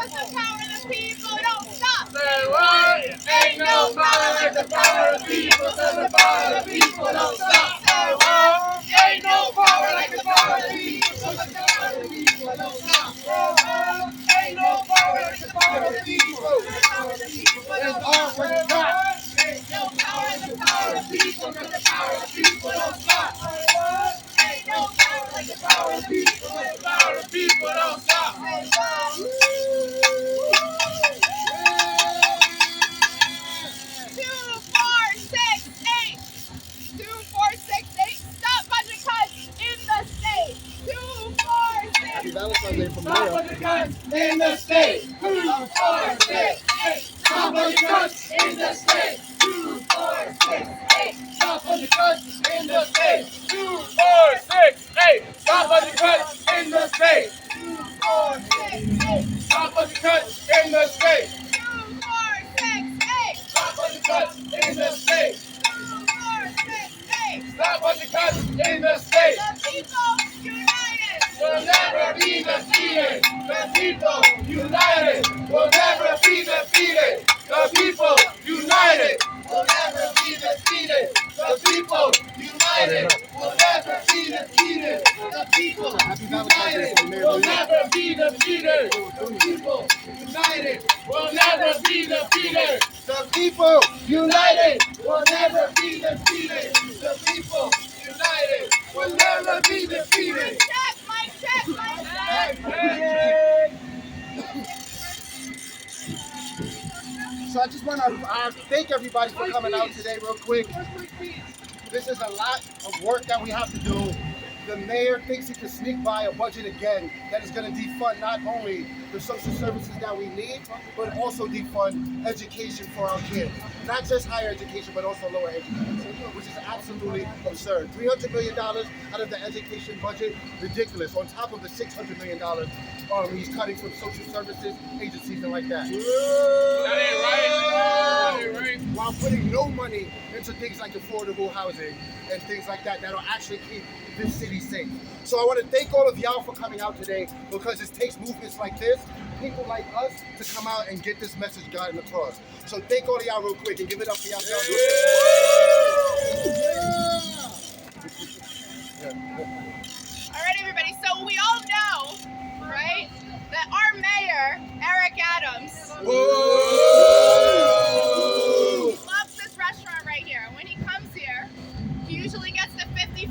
'cause the power of the people don't stop. Say what? Ain't no power like the power of people, so the power of the people don't stop. Say what? Ain't no power like the power of the people, so the power of the people don't stop. Say what? Ain't no power like the power of the people, so the power of the people don't stop. Say what? Ain't no power like the power of the people, so the power of the people don't stop. Say what? Ain't no power like the power of the people, so the power of the people don't stop. Say what? 2, 4, 6, 8. 2, 4, 6, 8. Stop budget cuts in the state. 2, 4, 6. Happy Valentine's Day from Stop Mayor. with the cuts in the state. 2, 4, 6, 8. Stop with the cuts in the state. 2, 4, 6, 8. Stop with the cuts in the state. 2, 4, 6, 8. Stop with the cuts in the state. 2, 4, 6, 8. Stop with the cuts in the state. 2, 4, 6, 8. Stop with the cuts in the state. 2, 4, 6, 8. Stop with the cuts in the state. The people united. Will never be defeated. The people united will never be defeated. The people united will never be defeated. The people united will never be defeated. The people united will never be defeated. The people united will never be defeated. The people United will never be defeated. The people united will never be defeated. Check, mic check, mic check. So I just want to thank everybody for coming out today real quick. This is a lot of work that we have to do. The mayor thinks he can sneak by a budget again that is going to defund not only the social services that we need, but also defund education for our kids. Not just higher education, but also lower education, which is absolutely absurd. $300 million out of the education budget, ridiculous. On top of the $600 million he's cutting from social services, agencies, and like that. That ain't right. That ain't right. While putting no money into things like affordable housing and things like that that'll actually keep this city safe. So I want to thank all of y'all for coming out today, because it takes movements like this, people like us, to come out and get this message gotten across. So thank all of y'all real quick and give it up for yourselves. All right, everybody. So we all know, right, that our mayor, Eric Adams, loves this restaurant right here. When he comes here, he usually gets the $55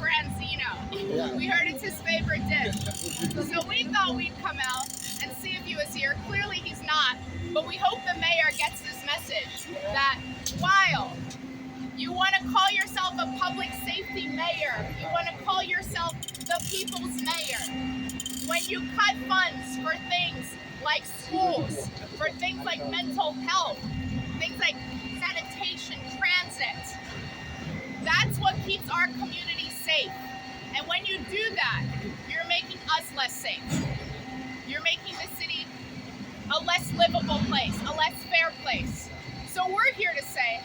branzino. Yeah. We heard it's his favorite dish. So we thought we'd come out and see if he was here. Clearly he's not, but we hope the mayor gets this message that while you want to call yourself a public safety mayor, you want to call yourself the people's mayor, when you cut funds for things like schools, for things like mental health, things like sanitation, transit, that's what keeps our community safe. And when you do that, you're making us less safe. You're making the city a less livable place, a less fair place. So we're here to say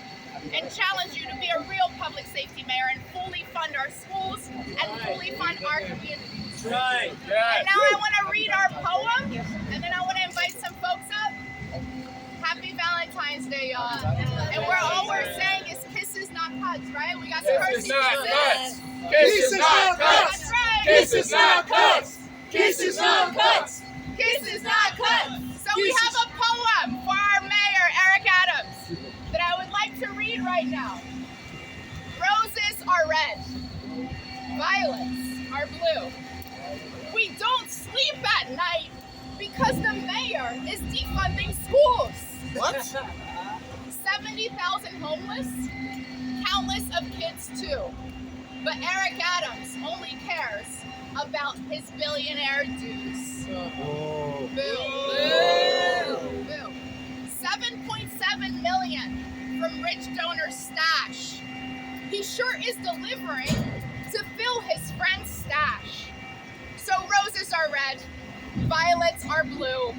and challenge you to be a real public safety mayor and fully fund our schools and fully fund our communities. Right. And now I want to read our poem, and then I want to invite some folks up. Happy Valentine's Day, y'all. And all we're saying is kisses, not cuts, right? We got some Kisses, cursing not kisses. cuts. Kisses, not cuts. That's right. Kisses, not cuts. Kisses, not cuts. Kisses, not cuts. So we have a poem for our mayor, Eric Adams, that I would like to read right now. Roses are red. Violets are blue. We don't sleep at night because the mayor is defunding schools. What? 70,000 homeless, countless of kids too. But Eric Adams only cares about his billionaire dues. Oh. Boo. Boo. 7.7 million from rich donor stash. He sure is delivering to fill his friend's stash. So roses are red, violets are blue.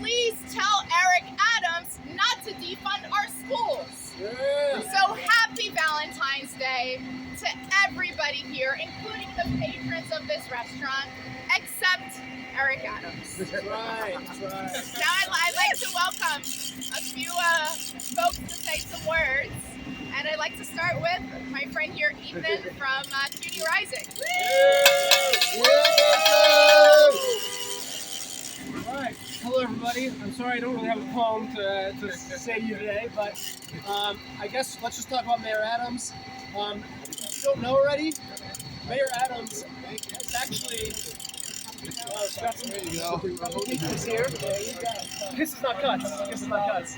Please tell Eric Adams not to defund our schools. So happy Valentine's Day to everybody here, including the patrons of this restaurant, except Eric Adams. That's right. Now I'd like to welcome a few folks to say some words. And I'd like to start with my friend here, Ethan from CUNY Rising. All right. Hello, everybody. I'm sorry I don't really have a poem to say to you today, but I guess let's just talk about Mayor Adams. If you don't know already, Mayor Adams is actually got some pieces here. Kisses not cuts. Kisses not cuts.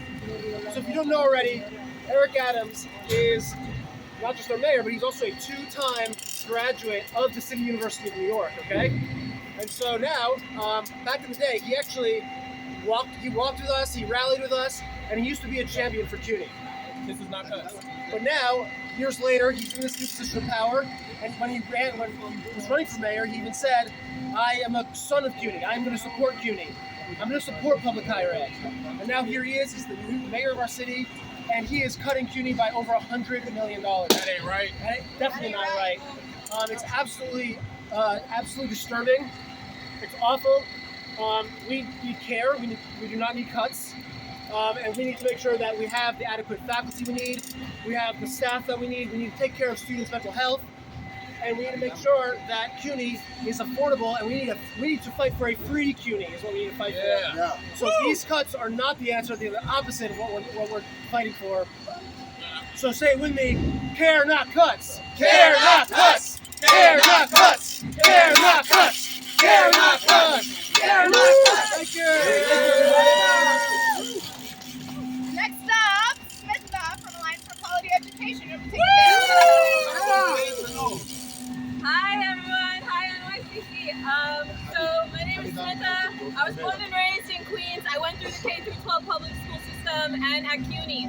So if you don't know already, Eric Adams is not just our mayor, but he's also a two-time graduate of the City University of New York. Okay. And so now, back in the day, he actually walked with us, he rallied with us, and he used to be a champion for CUNY. This is not us. But now, years later, he's in this new position of power, and when he was running for mayor, he even said, I am a son of CUNY, I'm going to support CUNY. I'm going to support public higher ed. And now here he is, he's the new mayor of our city, and he is cutting CUNY by over $100 million. That ain't right. Definitely not right. It's absolutely disturbing. It's awful. We care. We do not need cuts. And we need to make sure that we have the adequate faculty we need. We have the staff that we need. We need to take care of students' mental health. And we need to make sure that CUNY is affordable. And we need to fight for a free CUNY is what we need to fight for. Yeah. So these cuts are not the answer. They're the opposite of what we're fighting for. So say it with me. Care, not cuts. Care, not cuts. Care, not cuts. Care, not cuts. Care, not cuts. Care, not cuts. Thank you. Next up, Smita from Alliance for Quality Education. Hi everyone, hi NYCC. So my name is Smita. I was born and raised in Queens. I went through the K-12 public school system and at CUNY.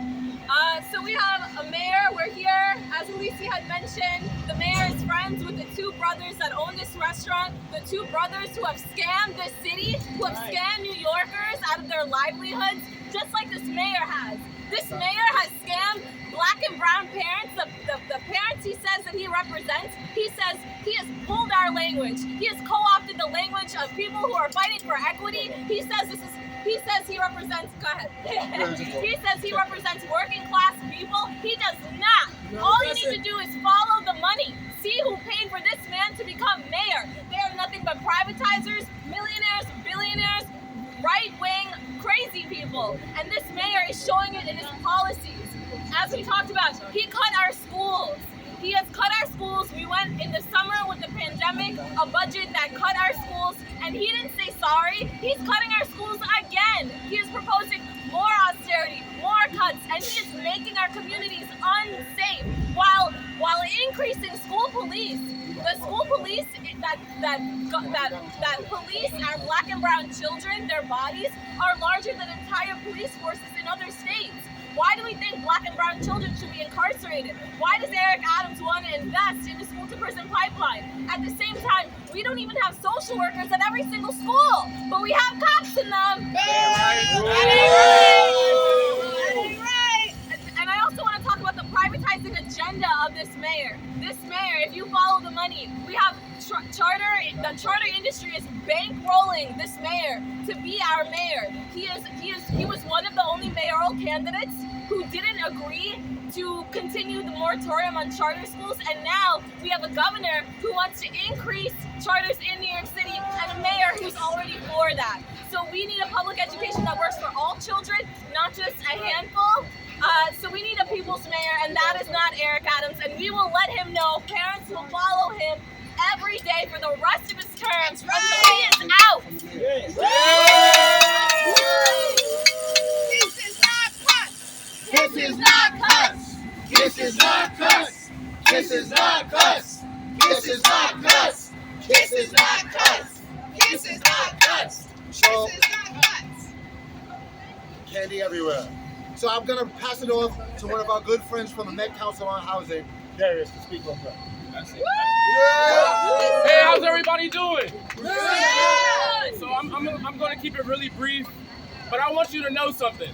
So we have a mayor. We're here, as Alicia had mentioned. The mayor is friends with the two brothers that own this restaurant. The two brothers who have scammed this city, who have scammed New Yorkers out of their livelihoods, just like this mayor has. This mayor has scammed black and brown parents, the parents he says that he represents. He says he has pulled our language. He has co-opted the language of people who are fighting for equity. He says he represents, go ahead. He says he represents working class people. He does not. All you need to do is follow the money. See who paid for this man to become mayor. They are nothing but privatizers, millionaires, billionaires, right-wing, crazy people. And this mayor is showing it in his policies. As we talked about, he cut our schools. He has cut our schools. We went in the summer with the pandemic, a budget that cut our schools, and he didn't say sorry. He's cutting our schools again. He is proposing more austerity, more cuts, and he is making our communities unsafe while increasing school police. The school police that police our black and brown children, their bodies, are larger than entire police forces in other states. Why do we think black and brown children should be incarcerated? Why does Eric Adams want to invest in the school-to-prison pipeline? At the same time, we don't even have social workers at every single school, but we have cops in them. That ain't right. And I also want to talk about the privatizing agenda of this mayor. This mayor, if you follow the money, we have the charter industry is bankrolling this mayor to be our mayor. He was one of the only mayoral candidates who didn't agree to continue the moratorium on charter schools, and now we have a governor who wants to increase charters in New York City and a mayor who's already for that. So we need a public education that works for all children, not just a handful. So we need a people's mayor, and that is not Eric Adams, and we will let him know. Parents will follow him every day for the rest of his term until he is out. This is not cuts. This is not cuts. This is not cuts. This is not cuts. This is not cuts. This is not cuts. This is not cuts. So, This is not cuts. candy everywhere. So I'm gonna pass it off to one of our good friends from the Met Council on Housing, Darius, to speak on that. Hey, how's everybody doing? Yeah. So I'm going to keep it really brief, but I want you to know something.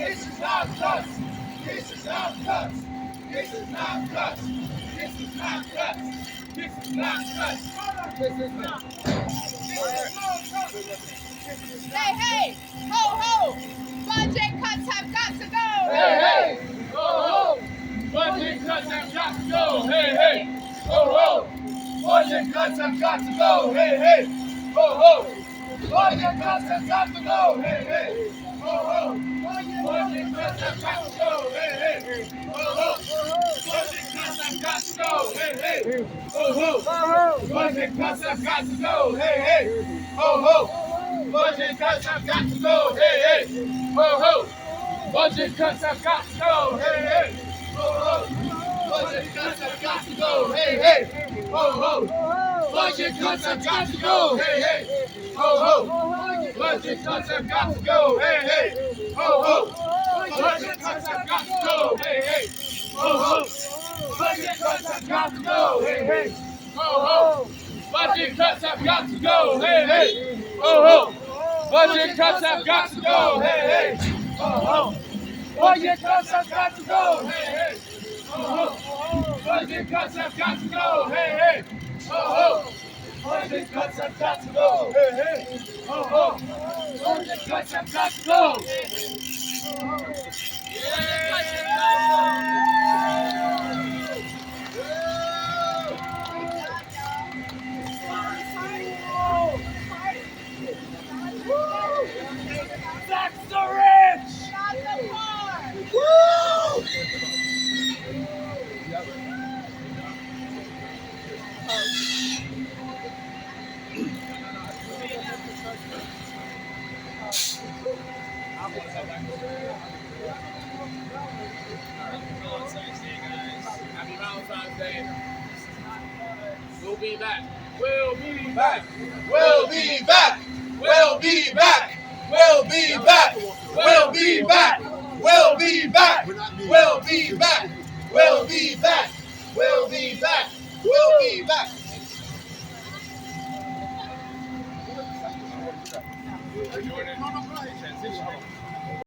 This is not cuts. This is not cuts. This is not cuts. This is not cuts. This is not cuts. This is not. Hey, hey, ho, ho! Budget cuts have got to go! Hey, hey, ho, ho! Budget cuts have got to go. Hey, hey, ho, ho! Budget cuts have got to go. Hey, hey, ho, ho! Budget cuts have got to go. Hey, hey, ho, ho! Budget cuts have got to go. Hey, hey, ho, ho! Budget cuts have got to go. Hey, hey, ho, ho! Budget cuts have got to go. Hey, hey, ho, ho! Budget cuts have got to go. Hey, hey, ho, ho! Budget cuts have got to go. Hey, hey, ho, ho! Budget cuts have got to go. Hey, hey, ho, ho! Budget cuts have got to go. Hey, hey, ho, ho! Budget cuts have got to go. Hey, hey, ho, ho! Budget cuts have got to go. Hey, hey, ho, ho! Budget cuts have got to go. Hey, hey, ho, ho! Budget cuts have got to go. Hey, hey, ho, ho! Budget cuts have got to go. Hey, hey, ho, ho! Budget cuts have got to go. Hey, hey, ho, ho! Budget cuts have got to go. Hey, hey, ho, ho! Budget cuts have got to go. Hey, hey, ho, ho! Budget cuts have got to go. That's the rich! Not the car! Woo! Happy Valentine's Day. We'll be back. We'll be back. We'll be back. We'll be back. We'll be back. We'll be back. We'll be back. We'll be back. We'll be back. We'll be back. We'll be back. Transition.